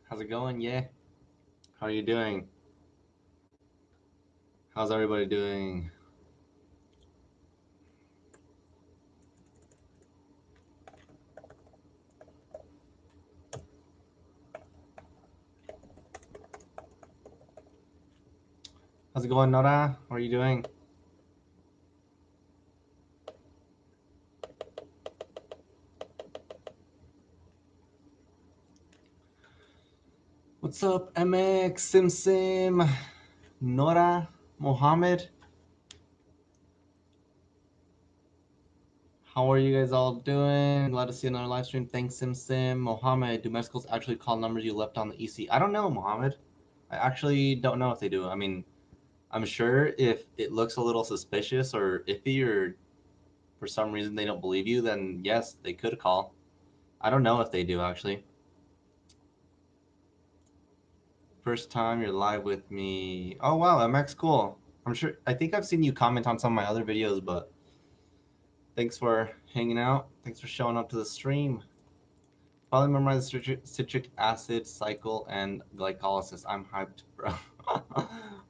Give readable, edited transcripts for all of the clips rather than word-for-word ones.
How's it going? Yeah. How are you doing? How's everybody doing? How's it going, Nora? How are you doing? What's up, MX, Sim, Nora, Mohammed? How are you guys all doing? Glad to see another live stream. Thanks, Sim. Mohammed, do med schools actually call numbers you left on the EC? I don't know, Mohammed. I actually don't know if they do. I mean, I'm sure if it looks a little suspicious or iffy or for some reason they don't believe you, then yes, they could call. I don't know if they do, actually. First time you're live with me. Oh wow, MX, cool. I think I've seen you comment on some of my other videos, but thanks for hanging out. Thanks for showing up to the stream. Probably memorize the citric acid cycle and glycolysis. I'm hyped, bro.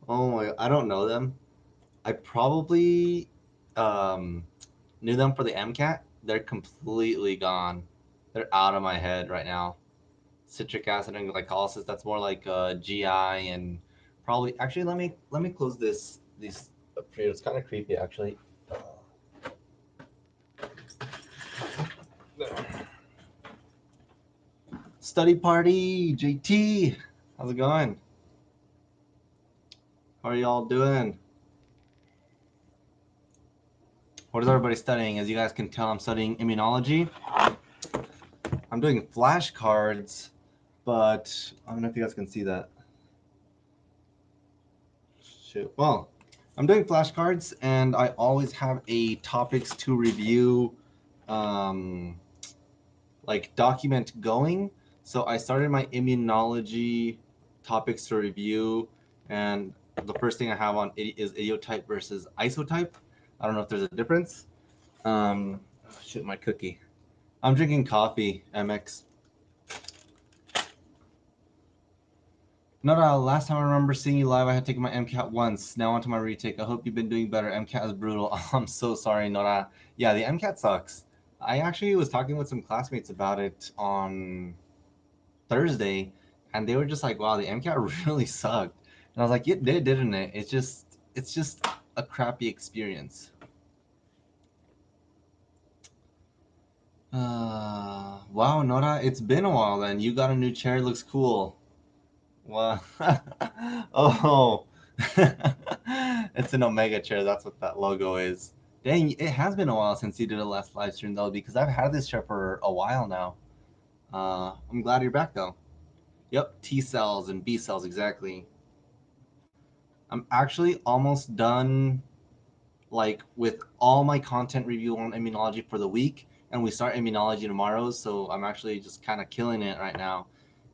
Oh my, I don't know them. I probably um, knew them for the MCAT. They're completely gone. They're out of my head right now. Citric acid and glycolysis. That's more like GI and probably. Actually, let me close this. These up here. It's kind of creepy, actually. Study party, JT. How's it going? How are y'all doing? What is everybody studying? As you guys can tell, I'm studying immunology. I'm doing flashcards, but I don't know if you guys can see that. Shoot. Well, I'm doing flashcards, and I always have a topics to review, like document going. So I started my immunology topics to review, and the first thing I have on it is idiotype versus isotype. I don't know if there's a difference. Shoot, my cookie. I'm drinking coffee, MX. No, last time I remember seeing you live, I had taken my MCAT once. Now onto my retake. I hope you've been doing better. MCAT is brutal. I'm so sorry, Nora. Yeah, the MCAT sucks. I actually was talking with some classmates about it on Thursday, and they were just like, "Wow, the MCAT really sucked." And I was like, "It did, didn't it? It's just a crappy experience." Wow, Nora, it's been a while then. You got a new chair, looks cool. Wow. Oh, it's an Omega chair. That's what that logo is. Dang, it has been a while since you did a last live stream though, because I've had this chair for a while now. I'm glad you're back though. Yep, T cells and B cells exactly. I'm actually almost done, like with all my content review on immunology for the week, and we start immunology tomorrow. So I'm actually just kind of killing it right now,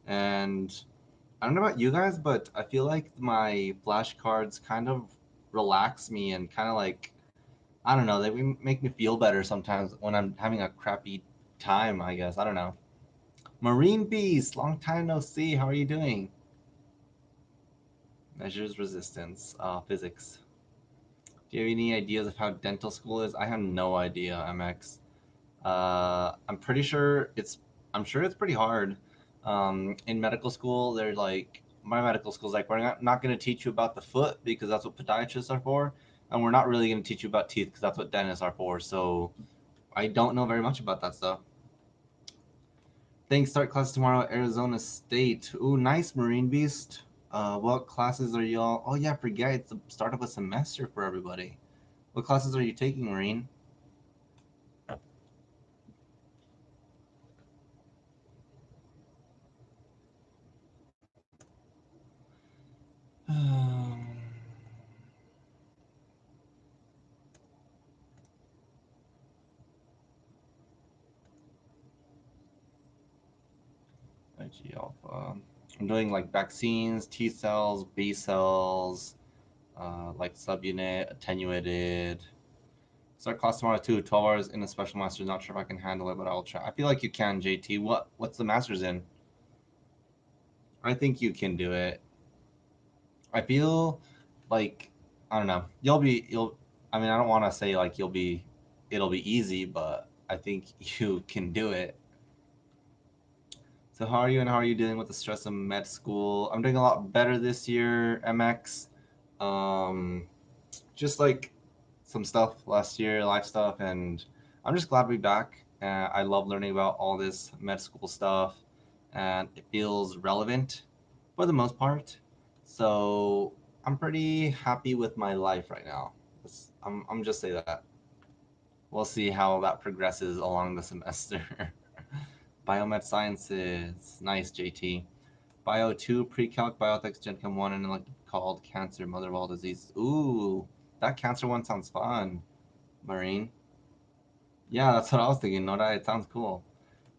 and I don't know about you guys, but I feel like my flashcards kind of relax me and kind of like, I don't know, they make me feel better sometimes when I'm having a crappy time, I guess. I don't know. Marine Beast, long time no see. How are you doing? Measures resistance, physics. Do you have any ideas of how dental school is? I have no idea, MX. I'm pretty sure I'm sure it's pretty hard. In medical school, they're like, my medical school's like, we're not going to teach you about the foot because that's what podiatrists are for. And we're not really going to teach you about teeth because that's what dentists are for. So I don't know very much about that stuff. Thanks. Start class tomorrow at Arizona State. Ooh, nice, Marine Beast. What classes are y'all? Oh, yeah, forget it's the start of a semester for everybody. What classes are you taking, Marine? IG alpha. I'm doing like vaccines, T cells, B cells, like subunit, attenuated. Start class tomorrow too. 12 hours in a special master's. Not sure if I can handle it, but I'll try. I feel like you can, JT. What's the master's in? I think you can do it. I feel like I don't know. You'll. I mean, I don't want to say like you'll be. It'll be easy, but I think you can do it. So how are you, and how are you dealing with the stress of med school? I'm doing a lot better this year, MX. Um, just like some stuff last year, life stuff, and I'm just glad to be back. I love learning about all this med school stuff, and it feels relevant for the most part. So I'm pretty happy with my life right now. I'm just say that. We'll see how that progresses along the semester. Biomed sciences, nice JT. Bio 2, pre-calc, biotech, Gen Chem 1, and like called cancer, mother of all diseases. Ooh, that cancer one sounds fun, Marine. Yeah, that's what I was thinking. No, that it sounds cool.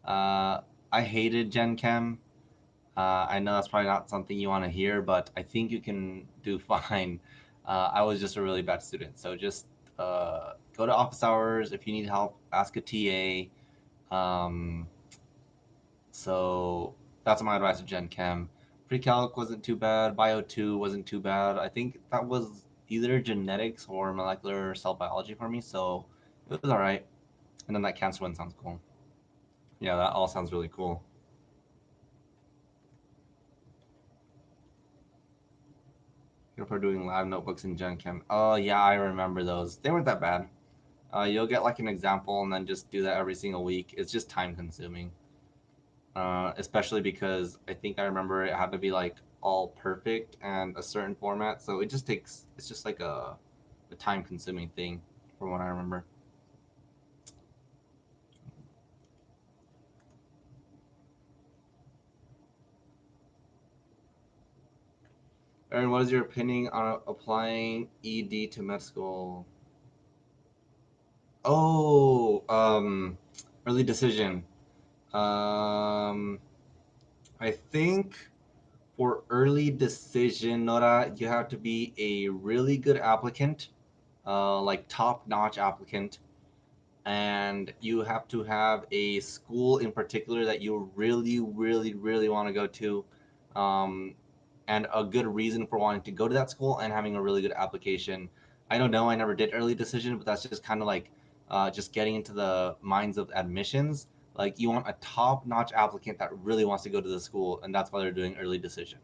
Uh, I hated Gen Chem. I know that's probably not something you want to hear, but I think you can do fine. I was just a really bad student, so just go to office hours. If you need help, ask a TA. So that's my advice to Gen Chem. Pre-calc wasn't too bad. Bio 2 wasn't too bad. I think that was either genetics or molecular cell biology for me, so it was all right. And then that cancer one sounds cool. Yeah, that all sounds really cool. Here for doing lab notebooks in Gen Chem. Oh yeah, I remember those. They weren't that bad. You'll get like an example and then just do that every single week. It's just time consuming. Especially because I think I remember it had to be like all perfect and a certain format. So it just takes, it's just like a time consuming thing from what I remember. Aaron, what is your opinion on applying ED to med school? Oh, early decision. Um, I think for early decision, Nora, you have to be a really good applicant, like top notch applicant, and you have to have a school in particular that you really, really, really want to go to, um, and a good reason for wanting to go to that school and having a really good application. I don't know, I never did early decision, but that's just kind of like just getting into the minds of admissions. Like you want a top-notch applicant that really wants to go to the school, and that's why they're doing early decision.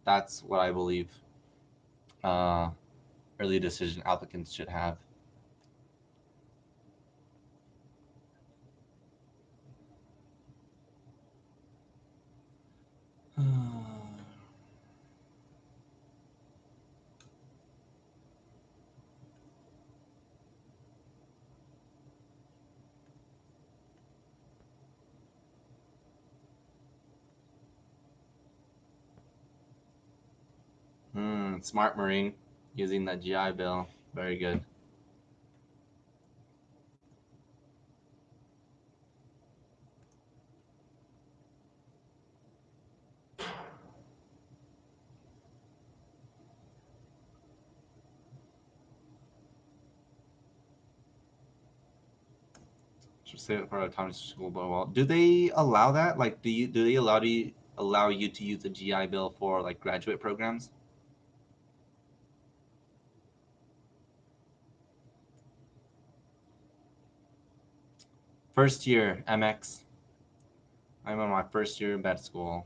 That's what I believe uh, early decision applicants should have. Smart Marine using the GI Bill. Very good. Should save it for a time to school, but well, do they allow that? Like, do they allow you to use the GI Bill for like graduate programs? First year MX. I'm on my first year in med school.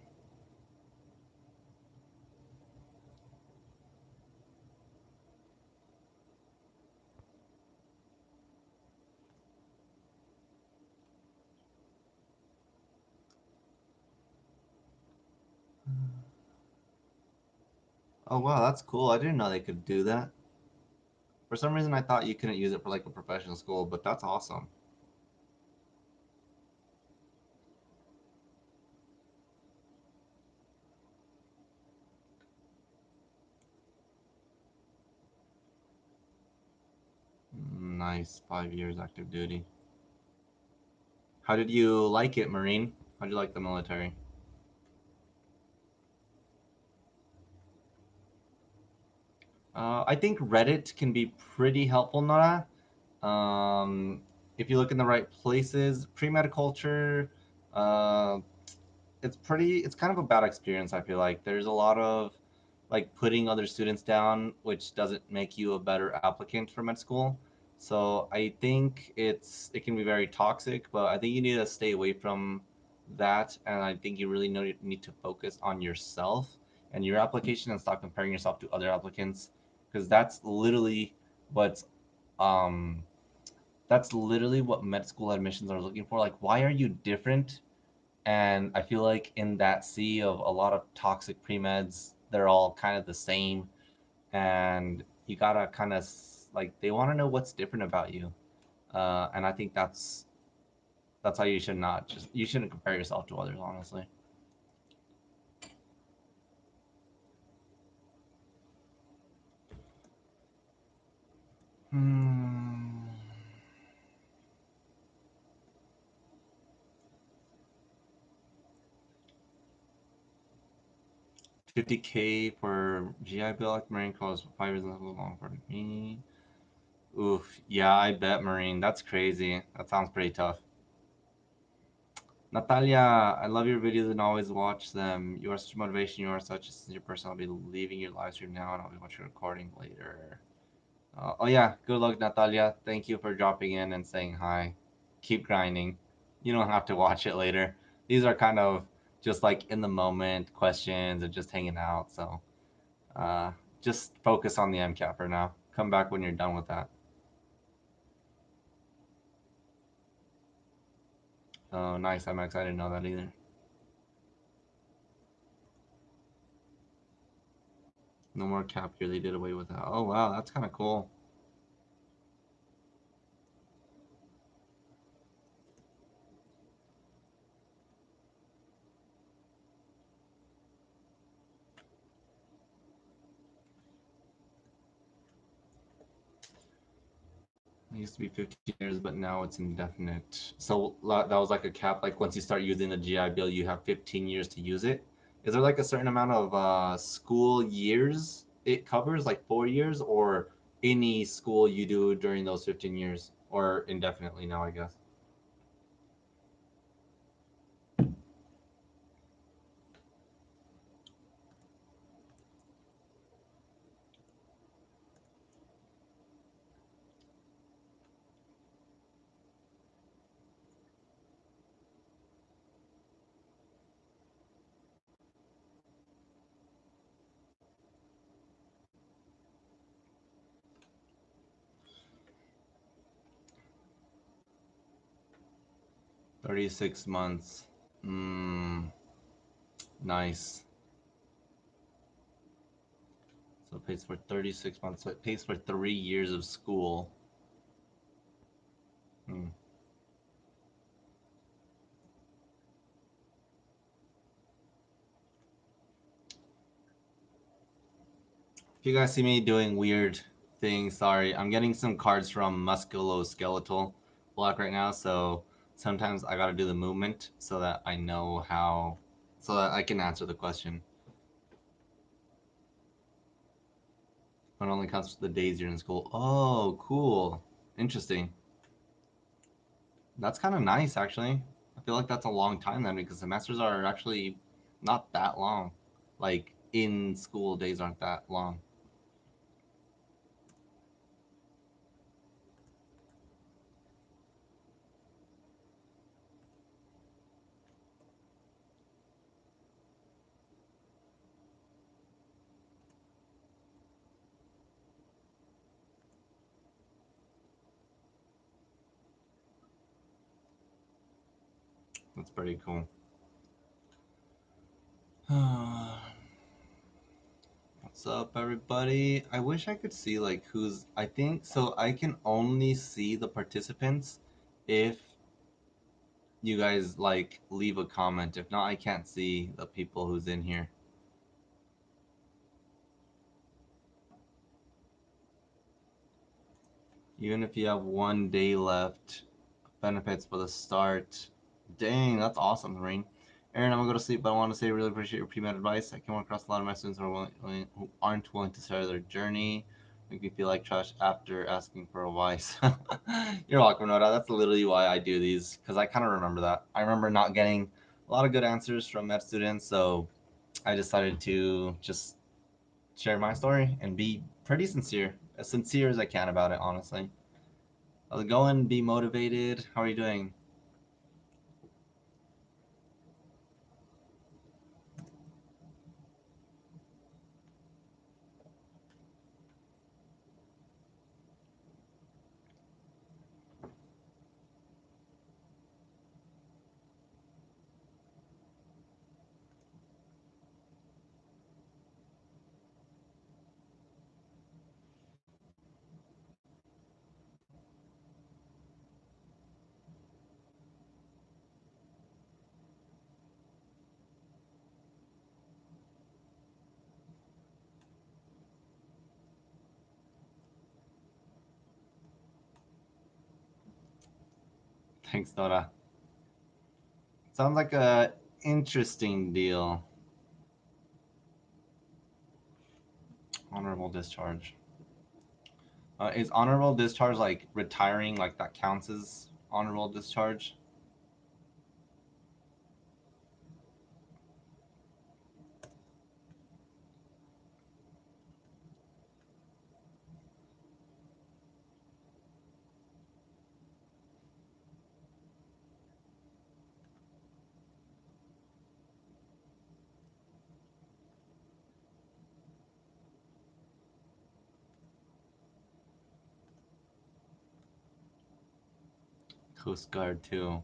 Oh wow, that's cool. I didn't know they could do that. For some reason, I thought you couldn't use it for like a professional school, but that's awesome. Nice, 5 years active duty. How did you like it, Marine? How did you like the military? I think Reddit can be pretty helpful, Nora. Um, if you look in the right places, pre-med culture, uh, it's kind of a bad experience. I feel like there's a lot of like putting other students down, which doesn't make you a better applicant for med school. So I think it can be very toxic, but I think you need to stay away from that, and I think you really need to focus on yourself and your application and stop comparing yourself to other applicants, because what's um that's literally what med school admissions are looking for. Like, why are you different? And I feel like in that sea of a lot of toxic pre-meds, they're all kind of the same. And you gotta kind of like, they want to know what's different about you. And I think that's how you should not just, you shouldn't compare yourself to others, honestly. Hmm. 50K for GI Bill, like Marine calls 5 years long for me. Oof. Yeah, I bet Marine. That's crazy. That sounds pretty tough. Natalia, I love your videos and always watch them. You are such motivation. You are such a sincere person. I'll be leaving your live stream now and I'll be watching recording later. Oh, yeah. Good luck, Natalia. Thank you for dropping in and saying hi. Keep grinding. You don't have to watch it later. These are kind of just like in the moment questions and just hanging out. So uh, just focus on the MCAT for now. Come back when you're done with that. Oh, nice. I'm excited to know that either. No more cap here. They did away with that. Oh, wow. That's kind of cool. It used to be 15 years, but now it's indefinite. So that was like a cap. Like once you start using the GI Bill, you have 15 years to use it. Is there like a certain amount of school years it covers, like 4 years, or any school you do during those 15 years, or indefinitely now, I guess? 36 months. Mm, nice. So it pays for 36 months. So it pays for 3 years of school. Hmm. If you guys see me doing weird things, sorry. I'm getting some cards from musculoskeletal block right now, so sometimes I gotta do the movement so that I know how, so that I can answer the question. It only counts for the days you're in school. Oh, cool. Interesting. That's kind of nice, actually. I feel like that's a long time then because semesters are actually not that long. Like in school days aren't that long. That's pretty cool. What's up, everybody? I wish I could see like who's. I think so. I can only see the participants if you guys like leave a comment. If not, I can't see the people who's in here. Even if you have 1 day left, benefits for the start. Dang, that's awesome, Rain. Aaron, I'm gonna go to sleep, but I want to say I really appreciate your pre-med advice. I came across a lot of my students who aren't willing to share their journey. Make me feel like trash after asking for advice. You're welcome, Noda. That's literally why I do these, because I kind of remember that. I remember not getting a lot of good answers from med students. So I decided to just share my story and be pretty sincere, as sincere as I can about it, honestly. How's it going? Be motivated. How are you doing? Thanks, Nora. Sounds like a interesting deal. Honorable discharge. Is honorable discharge like retiring? Like that counts as honorable discharge? Coast Guard too.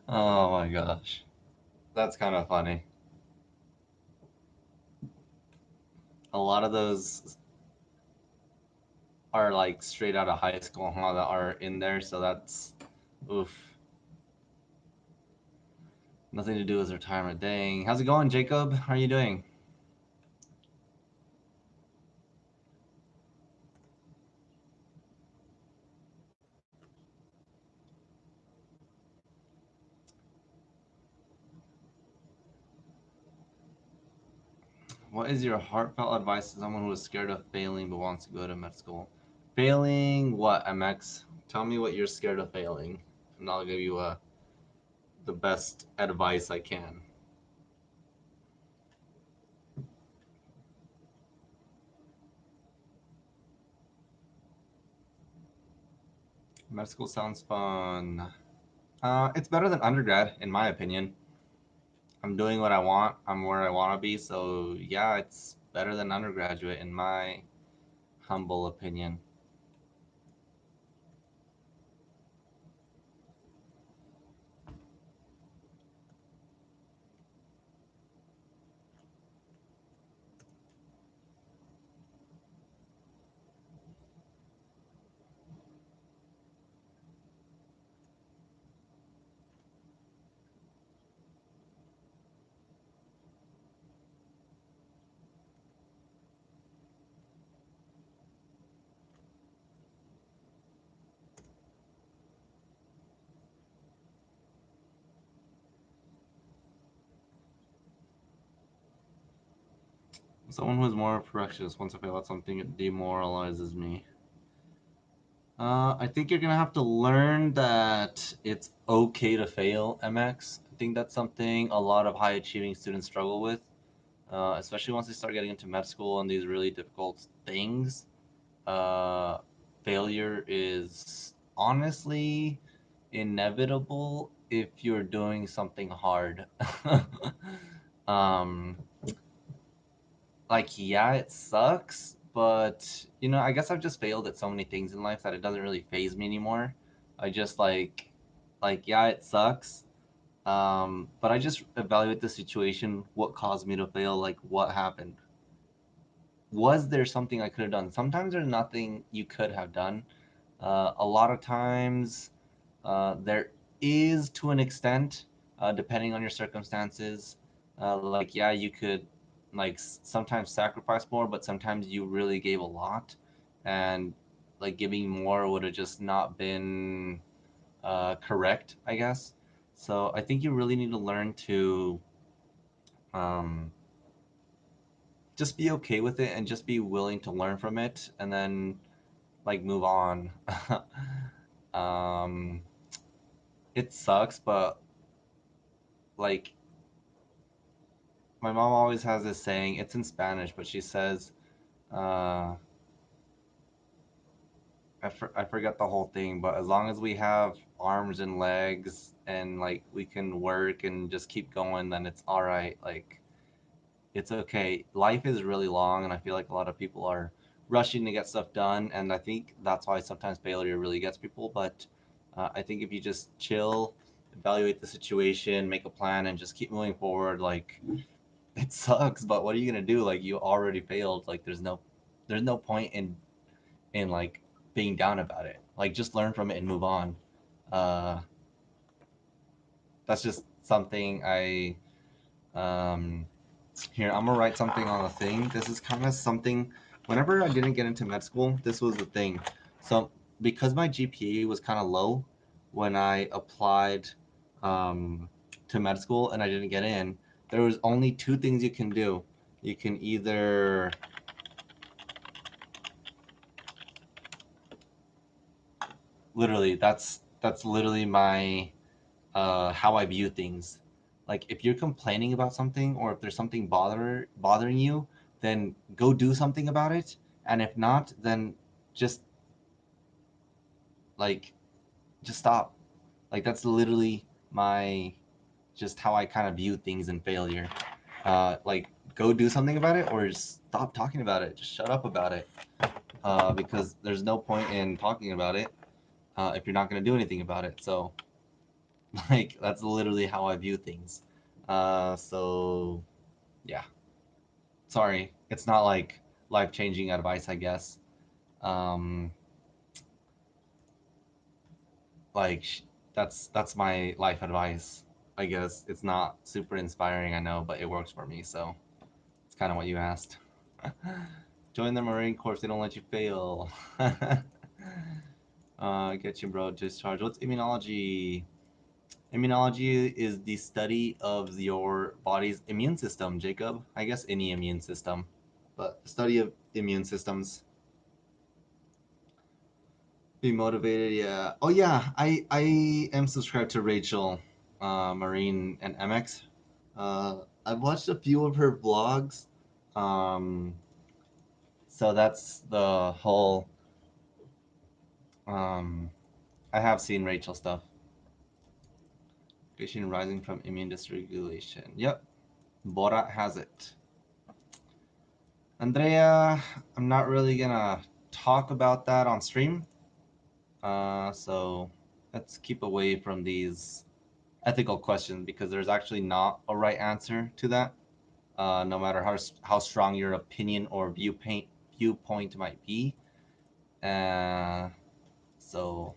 Oh my gosh. That's kind of funny. A lot of those are like straight out of high school, huh? That are in there, so that's oof. Nothing to do with retirement. Dang. How's it going, Jacob? How are you doing? What is your heartfelt advice to someone who is scared of failing but wants to go to med school? Failing what, MX? Tell me what you're scared of failing, and I'll give you the best advice I can. Med school sounds fun. It's better than undergrad, in my opinion. I'm doing what I want. I'm where I want to be. So yeah, it's better than undergraduate, in my humble opinion. Someone who's more perfectionist once I fail at something, it demoralizes me. I think you're gonna have to learn that it's okay to fail, MX. I think that's something a lot of high achieving students struggle with, especially once they start getting into med school and these really difficult things. Uh, Failure is honestly inevitable if you're doing something hard. um, like, yeah, it sucks, but I guess I've just failed at so many things in life that it doesn't really phase me anymore. I just like yeah, it sucks. But I just evaluate the situation, what caused me to fail, like what happened. Was there something I could have done? Sometimes there's nothing you could have done. A lot of times, there is to an extent, depending on your circumstances. Like, yeah, you could like sometimes sacrifice more, but sometimes you really gave a lot, and like giving more would have just not been correct, I guess. So I think you really need to learn to um, just be okay with it and just be willing to learn from it, and then like move on. um, it sucks, but like my mom always has this saying. It's in Spanish, but she says, uh, I forget the whole thing, but as long as we have arms and legs and like we can work and just keep going, then it's all right. Like it's okay. Life is really long, and I feel like a lot of people are rushing to get stuff done, and I think that's why sometimes failure really gets people. But I think if you just chill, evaluate the situation, make a plan, and just keep moving forward, like it sucks, but what are you gonna do? Like you already failed. Like there's no point in like being down about it. Like just learn from it and move on. Uh, that's just something I um, here, I'm gonna write something on the thing. This is kind of something. Whenever I didn't get into med school, this was the thing. So because my GPA was kind of low when I applied um, to med school and I didn't get in, there was only two things you can do. You can either literally that's literally my how I view things. Like if you're complaining about something or if there's something bothering you, then go do something about it. And if not, then just like just stop. Like that's literally my just how I kind of view things and failure. Like go do something about it or just stop talking about it. Just shut up about it. Because there's no point in talking about it if you're not going to do anything about it. So like that's literally how I view things. So yeah, sorry, it's not like life changing advice, I guess. Um, like that's my life advice. I guess it's not super inspiring, I know, but it works for me. So it's kind of what you asked. Join the Marine Corps; they don't let you fail. Get you, bro. Discharge. What's immunology? Immunology is the study of your body's immune system, Jacob. I guess any immune system, but the study of immune systems. Be motivated, yeah. Oh yeah, I am subscribed to Rachel, Marine and MX. I've watched a few of her vlogs. Um, so that's the whole. Um, I have seen Rachel stuff. Patient rising from immune dysregulation. Yep, Borat has it. Andrea, I'm not really gonna talk about that on stream. So let's keep away from these ethical questions because there's actually not a right answer to that. No matter how strong your opinion or viewpoint might be. Uh, so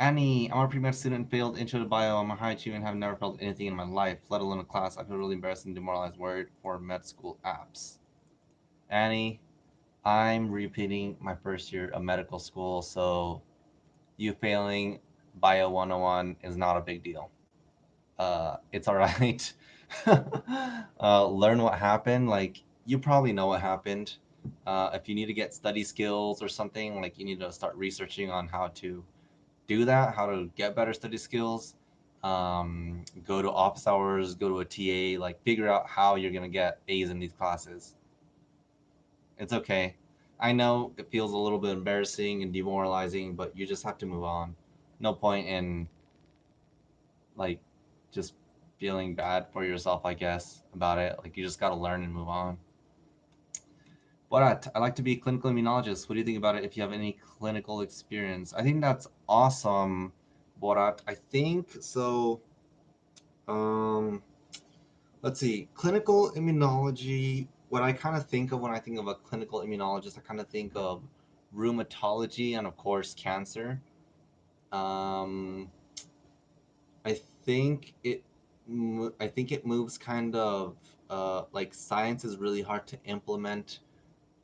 Annie, I'm a pre-med student, failed intro to bio. I'm a high achiever and have never felt anything in my life, let alone a class. I feel really embarrassed and demoralized, worried for med school apps. Annie, I'm repeating my first year of medical school, so you failing Bio 101 is not a big deal. It's all right. Learn what happened. Like, you probably know what happened. If you need to get study skills or something, like, you need to start researching on how to do that, how to get better study skills. Go to office hours, go to a TA, like, figure out how you're going to get A's in these classes. It's okay. I know it feels a little bit embarrassing and demoralizing, but you just have to move on. No point in like just feeling bad for yourself, I guess, about it. Like you just got to learn and move on. But I like to be a clinical immunologist. What do you think about it if you have any clinical experience? I think that's awesome, Borat. I think so. Um, let's see. Clinical immunology, what I kind of think of when I think of a clinical immunologist, I kind of think of rheumatology and, of course, cancer. Um, I think it I think it moves kind of like science is really hard to implement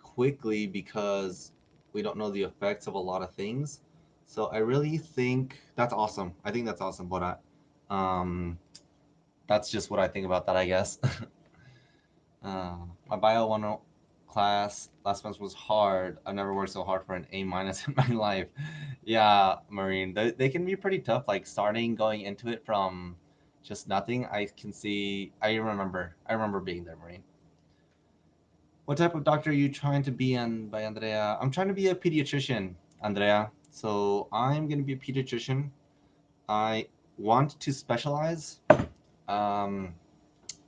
quickly because we don't know the effects of a lot of things. So I really think that's awesome. I think that's awesome, but that's just what I think about that, I guess. My bio one class last semester was hard. I've never worked so hard for an A minus in my life. Yeah, Marine, they can be pretty tough. Like starting going into it from just nothing. I can see. I remember being there, Marine. What type of doctor are you trying to be in by Andrea? I'm trying to be a pediatrician, Andrea. So I'm gonna be a pediatrician. I want to specialize. Um,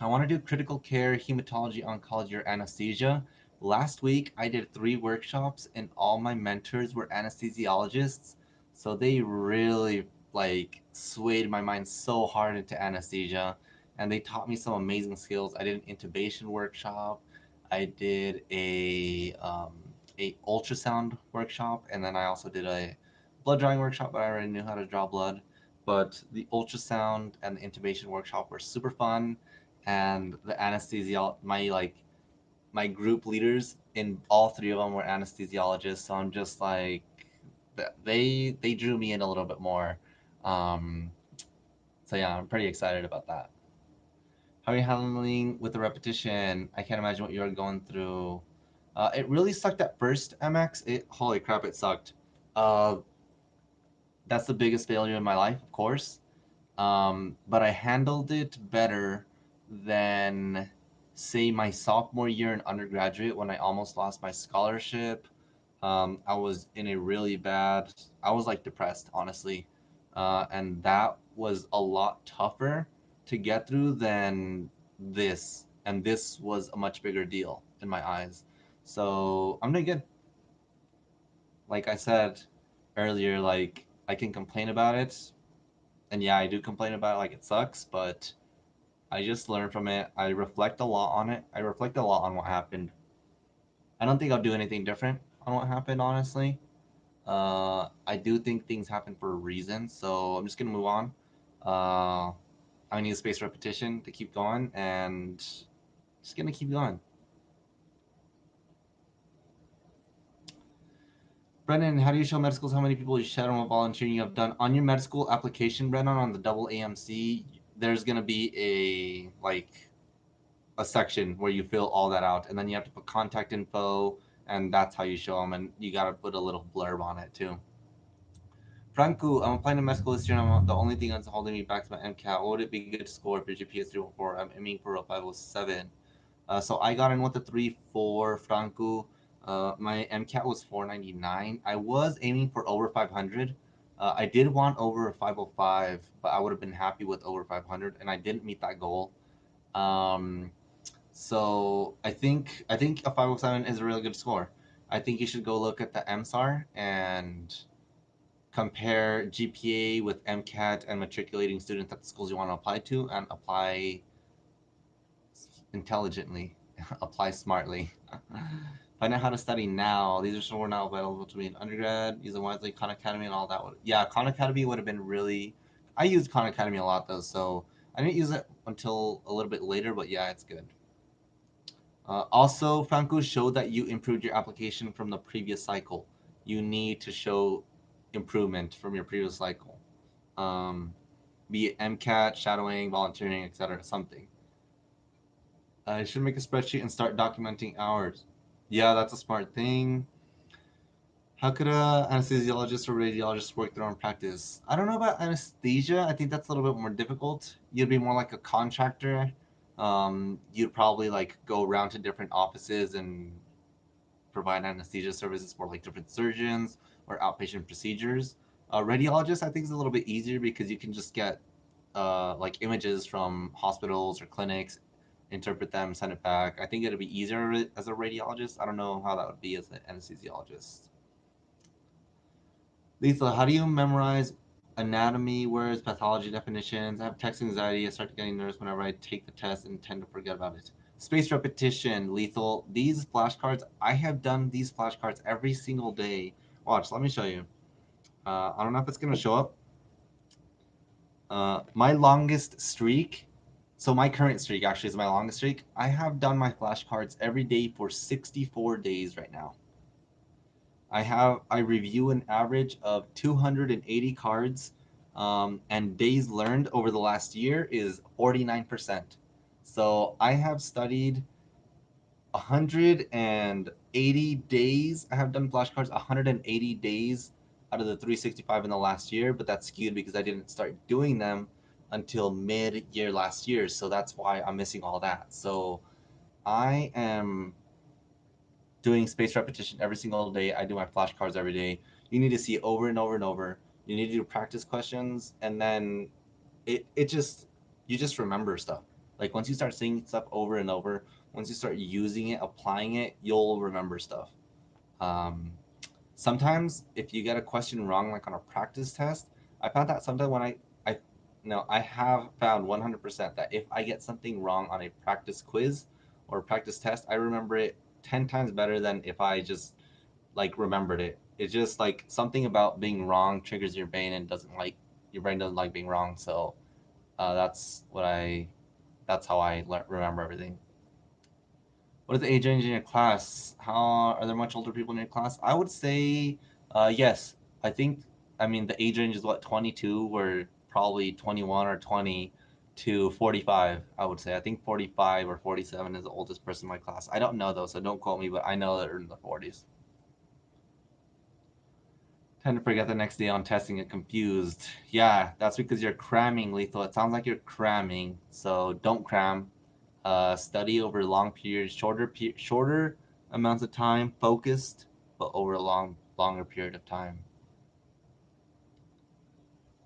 I want to do critical care, hematology, oncology, or anesthesia. Last week, I did 3 workshops, and all my mentors were anesthesiologists. So they really like swayed my mind so hard into anesthesia, and they taught me some amazing skills. I did an intubation workshop. I did a ultrasound workshop, and then I also did a blood drawing workshop. But I already knew how to draw blood. But the ultrasound and the intubation workshop were super fun, and the anesthesiol my group leaders in all 3 of them were anesthesiologists. So I'm just like they drew me in a little bit more. Um, so yeah, I'm pretty excited about that. How are you handling with the repetition? I can't imagine what you are going through. It really sucked at first, MX. Holy crap, it sucked. Uh, that's the biggest failure in my life, of course. But I handled it better than, say, my sophomore year in undergraduate when I almost lost my scholarship. I was in a really bad, I was like depressed, honestly. And that was a lot tougher to get through than this. And this was a much bigger deal in my eyes. So I'm doing good. Like I said earlier, like I can complain about it. And yeah, I do complain about it like it sucks, but I just learn from it. I reflect a lot on it. I reflect a lot on what happened. I don't think I'll do anything different on what happened, honestly. I do think things happen for a reason, so I'm just gonna move on. Uh, I need a space repetition to keep going, and just gonna keep going. Brennan, how do you show med schools how many people you shadow and volunteering you have done on your med school application, Brennan, on the double AMC? There's gonna be a section where you fill all that out, and then you have to put contact info, and that's how you show them. And you gotta put a little blurb on it too. Franco, I'm applying to med school this year. The only thing that's holding me back is my MCAT. What would it be good to score if your GPA is 3.4? I'm aiming for a 507. So I got in with a 3.4, Franco. My MCAT was 499. I was aiming for over 500. I did want over 505, but I would have been happy with over 500, and I didn't meet that goal. Um, So I think a 507 is a really good score. I think you should go look at the MSAR and compare GPA with MCAT and matriculating students at the schools you want to apply to, and apply intelligently, apply smartly. Find out how to study now. These are some were now available to me in undergrad. Use them wisely. Khan Academy and all that. Yeah, Khan Academy would have been really. I used Khan Academy a lot though, so I didn't use it until a little bit later. But yeah, it's good. Also, Franco showed that you improved your application from the previous cycle. You need to show improvement from your previous cycle, um, be it MCAT, shadowing, volunteering, etc. Something. I should make a spreadsheet and start documenting hours. Yeah, that's a smart thing. How could a anesthesiologist or radiologist work their own practice? I don't know about anesthesia. I think that's a little bit more difficult. You'd be more like a contractor. You'd probably like go around to different offices and provide anesthesia services for like different surgeons or outpatient procedures. Radiologists, I think, is a little bit easier because you can just get like images from hospitals or clinics, interpret them, send it back. I think it'd be easier as a radiologist. I don't know how that would be as an anesthesiologist. Lisa, how do you memorize anatomy words, pathology definitions? I have text anxiety. I start getting nervous whenever I take the test and tend to forget about it. Space repetition, lethal. These flashcards, I have done these flashcards every single day. Watch, let me show you. I don't know if it's going to show up. My longest streak, so my current streak actually is my longest streak. I have done my flashcards every day for 64 days right now. I review an average of 280 cards, and days learned over the last year is 49%. So I have studied 180 days. I have done flashcards 180 days out of the 365 in the last year, but that's skewed because I didn't start doing them until mid-year last year. So that's why I'm missing all that. So I am doing spaced repetition every single day. I do my flashcards every day. You need to see it over and over and over. You need to do practice questions, and then it just you just remember stuff. Like once you start seeing stuff over and over, once you start using it, applying it, you'll remember stuff. Um, Sometimes if you get a question wrong, like on a practice test, I found that sometimes when I no, I have found 100% that if I get something wrong on a practice quiz or practice test, I remember it 10 times better than if I just like remembered it. It's just like something about being wrong triggers your brain and doesn't like your brain doesn't like being wrong. So that's what I that's how I remember everything. What is the age range in your class? How are there much older people in your class? I would say yes. I think I mean the age range is what 22 or probably 21 or 20 to 45. I would say I think 45 or 47 is the oldest person in my class. I don't know though, so don't quote me, but I know they're in the 40s. Tend to forget the next day on testing and confused. Yeah, that's because you're cramming, Lethal. It sounds like you're cramming, so don't cram. Study over long periods, shorter amounts of time, focused, but over a longer period of time.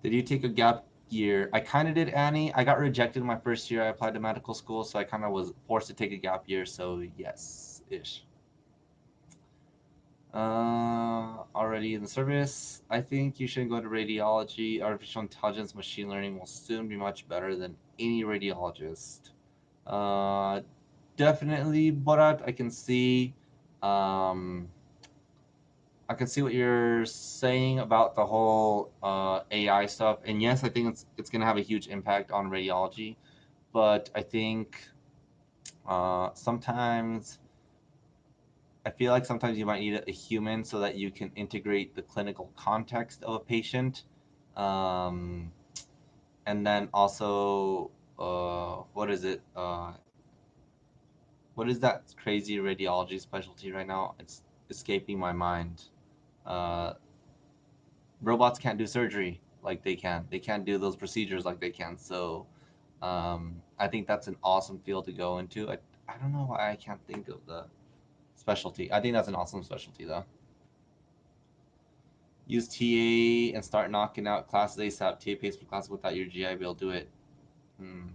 Did you take a gap year? I kind of did, Annie. I got rejected my first year. I applied to medical school, so I kind of was forced to take a gap year. So yes, ish. Already in the service. I think you should go to radiology. Artificial intelligence, machine learning will soon be much better than any radiologist. Uh, Definitely, Borat. Um, I can see what you're saying about the whole AI stuff, and yes, I think it's gonna have a huge impact on radiology. But I think sometimes I feel like sometimes you might need a human so that you can integrate the clinical context of a patient, um, and then also what is it? What is that crazy radiology specialty right now? It's escaping my mind. Uh, Robots can't do surgery like they can. They can't do those procedures like they can. So I think that's an awesome field to go into. I don't know why I can't think of the specialty. I think that's an awesome specialty though. Use TA and start knocking out classes ASAP. TA pays for classes without your GI bill. Do it. Hmm.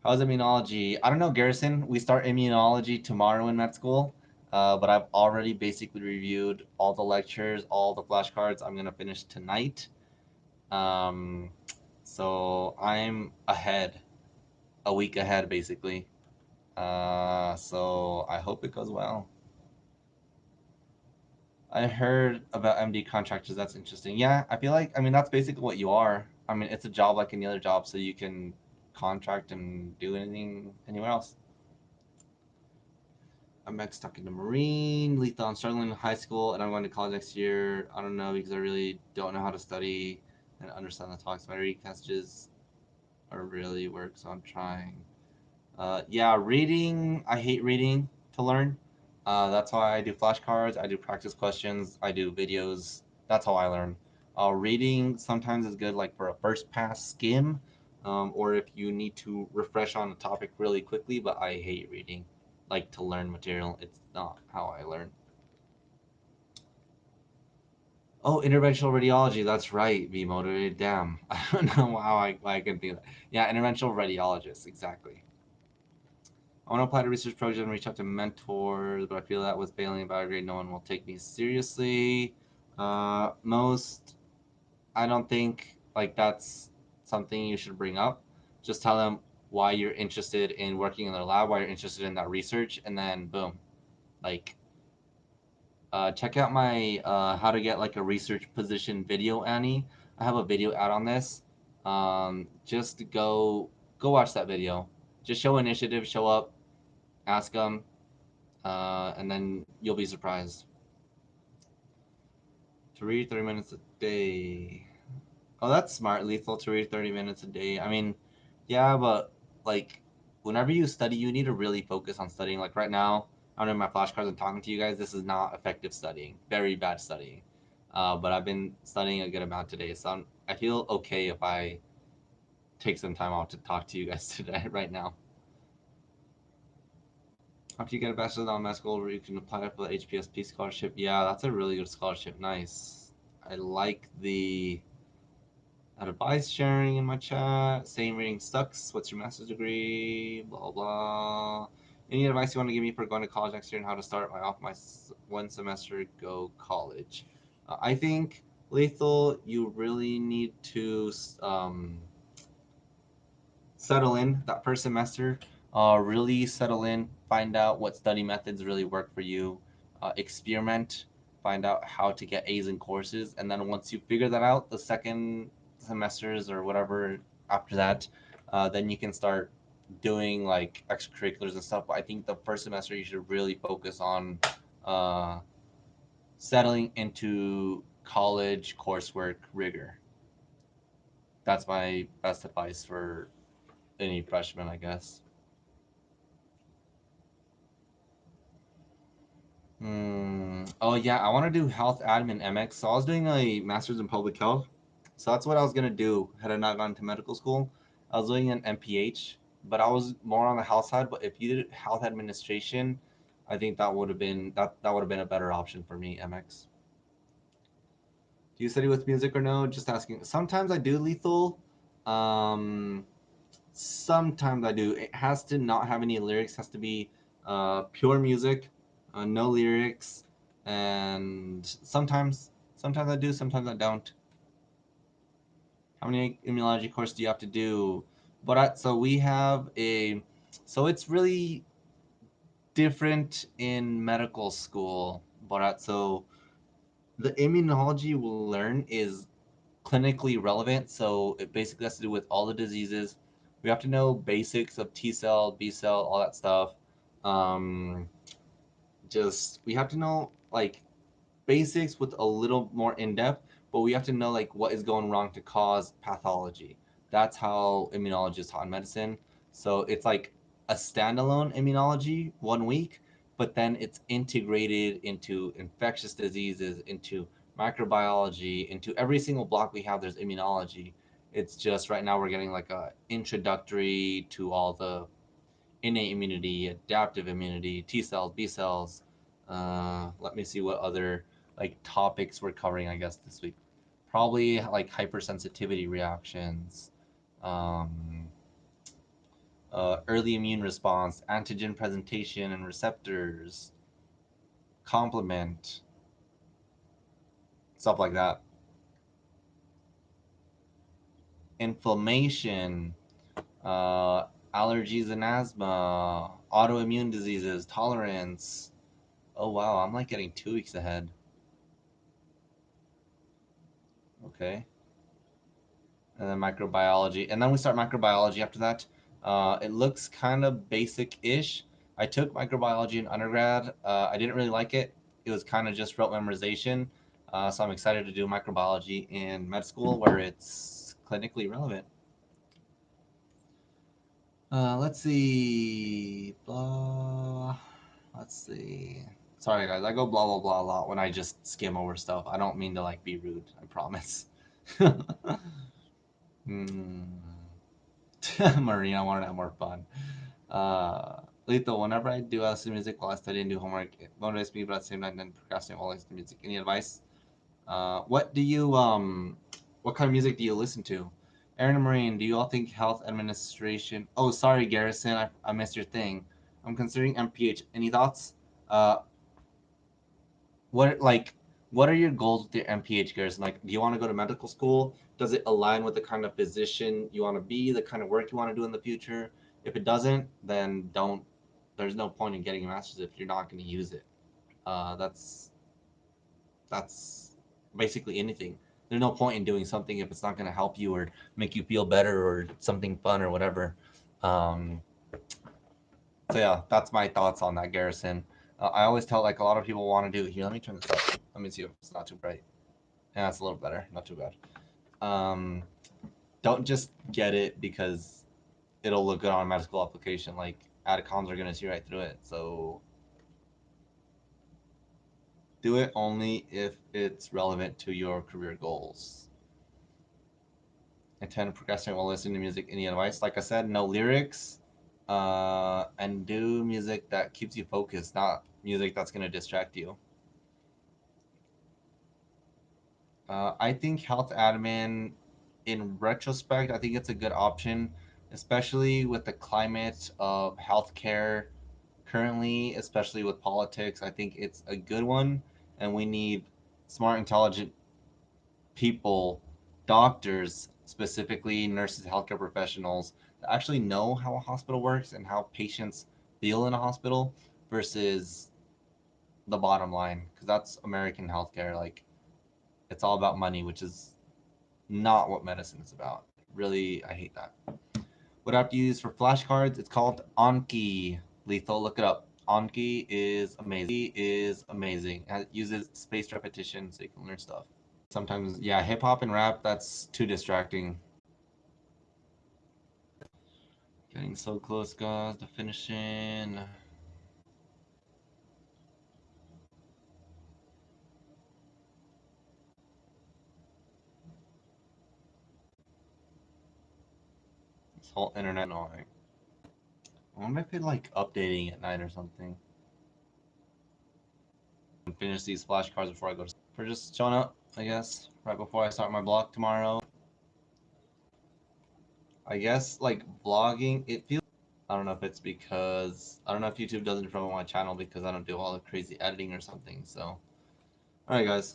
How's immunology? I don't know, Garrison. We start immunology tomorrow in med school, but I've already basically reviewed all the lectures, all the flashcards. I'm gonna finish tonight. Um, so I'm ahead, a week ahead, basically. So I hope it goes well. I heard about MD contractors. That's interesting. Yeah, I feel like, I mean, that's basically what you are. I mean, it's a job like any other job, so you can contract and do anything anywhere else. I'm back stuck in the Marine. Lethal. I'm struggling in high school and I'm going to college next year. I don't know because I really don't know how to study and understand the talks. My reading passages are really work, so I'm trying. Yeah, reading. I hate reading to learn. That's why I do flashcards. I do practice questions. I do videos. That's how I learn. Reading sometimes is good, like for a first pass skim, or if you need to refresh on a topic really quickly. But I hate reading, like to learn material. It's not how I learn. Oh, interventional radiology. That's right. Be motivated. Damn, I don't know how why I can think of that. Yeah, interventional radiologist. Exactly. I want to apply to research project and reach out to mentors, but I feel that with failing a biodegrade, no one will take me seriously. Most, I don't think like that's something you should bring up. Just tell them why you're interested in working in their lab, why you're interested in that research, and then boom. Like, check out my how to get like a research position video, Annie. I have a video out on this. Just go watch that video. Just show initiative, show up, ask them, and then you'll be surprised. To read 30 minutes a day. Oh, that's smart, Lethal, to read 30 minutes a day. I mean, yeah, but like whenever you study, you need to really focus on studying. Like right now, I'm in my flashcards and talking to you guys. This is not effective studying, very bad studying. But I've been studying a good amount today, so I feel okay if I take some time out to talk to you guys today, right now. After you get a bachelor's on med school, you can apply for the HPSP scholarship. Yeah, that's a really good scholarship. Nice. I like the advice sharing in my chat. Same reading sucks. What's your master's degree? Blah blah. Any advice you want to give me for going to college next year and how to start my one semester go college? I think Lethal, you really need to settle in that first semester, really settle in, find out what study methods really work for you, experiment, find out how to get A's in courses, and then once you figure that out, the second semesters or whatever after that, then you can start doing like extracurriculars and stuff. But I think the first semester you should really focus on uh, settling into college coursework rigor. That's my best advice for any freshman, I guess. Oh yeah, I want to do health admin MX. So I was doing a master's in public health. So that's what I was gonna do had I not gone to medical school. I was doing an MPH, but I was more on the health side. But if you did health administration, I think that would have been a better option for me. MX. Do you study with music or no? Just asking. Sometimes I do lethal. Um, Sometimes I do. It has to not have any lyrics. Has to be pure music, no lyrics, and sometimes I do. Sometimes I don't. How many immunology courses do you have to do? So we have a. So it's really different in medical school. So the immunology we'll learn is clinically relevant. So it basically has to do with all the diseases. We have to know basics of T cell, B cell, all that stuff. Um, just we have to know like basics with a little more in depth, but we have to know like what is going wrong to cause pathology. That's how immunology is taught in medicine. So it's like a standalone immunology 1 week, but then it's integrated into infectious diseases, into microbiology, into every single block we have. There's immunology. It's just right now we're getting like a introductory to all the innate immunity, adaptive immunity, T cells, B cells. Let me see what other like topics we're covering. I guess this week, probably like hypersensitivity reactions, um, early immune response, antigen presentation and receptors, complement, stuff like that. Inflammation, allergies and asthma, autoimmune diseases, tolerance. Oh wow, I'm like getting 2 weeks ahead. Okay. And then microbiology, and then we start microbiology after that. It looks kind of basic-ish. I took microbiology in undergrad. I didn't really like it. It was kind of just rote memorization. So I'm excited to do microbiology in med school where it's clinically relevant. Let's see. Blah. Let's see. Sorry, guys. I go blah blah blah a lot when I just skim over stuff. I don't mean to like be rude. I promise. Hmm. Marine, I wanted to have more fun. Lethal, whenever I do listen to music while I study and do homework, it motivates me, but at the same time, then procrastinate while I listen to music. Any advice? What do you what kind of music do you listen to? Aaron and Marine, do you all think health administration? Oh, sorry, Garrison, I missed your thing. I'm considering MPH. Any thoughts? Uh, what like what are your goals with your MPH, Garrison? Like, do you want to go to medical school? Does it align with the kind of physician you want to be, the kind of work you want to do in the future? If it doesn't, then don't. There's no point in getting a master's if you're not going to use it. That's basically anything. there's no point in doing something if it's not going to help you or make you feel better or something fun or whatever. So yeah, that's my thoughts on that, Garrison. I always tell like a lot of people want to do here. Let me turn this up. Let me see if it's not too bright. Yeah, it's a little better. Not too bad. Don't just get it because it'll look good on a medical application. Like adcoms are gonna see right through it. So do it only if it's relevant to your career goals. I tend to procrastinate while listening to music. Any advice? Like I said, no lyrics, and do music that keeps you focused, not music that's gonna distract you. I think health admin, in retrospect, I think it's a good option, especially with the climate of healthcare currently, especially with politics. I think it's a good one, and we need smart, intelligent people, doctors, specifically nurses, healthcare professionals, that actually know how a hospital works and how patients feel in a hospital versus the bottom line, because that's American healthcare. Like, it's all about money, which is not what medicine is about. Really, I hate that. What app do you use for flashcards? It's called Anki. Lethal, look it up. Anki is amazing. It uses spaced repetition so you can learn stuff. Sometimes, yeah, hip hop and rap, that's too distracting. Getting so close, guys, to finishing. This whole internet annoying. I wonder if it like updating at night or something. And finish these flashcards before I go to sleep. For just showing up, I guess, right before I start my blog tomorrow. I guess like vlogging, it feels. I don't know if it's because I don't know if YouTube doesn't promote my channel because I don't do all the crazy editing or something. So, all right, guys.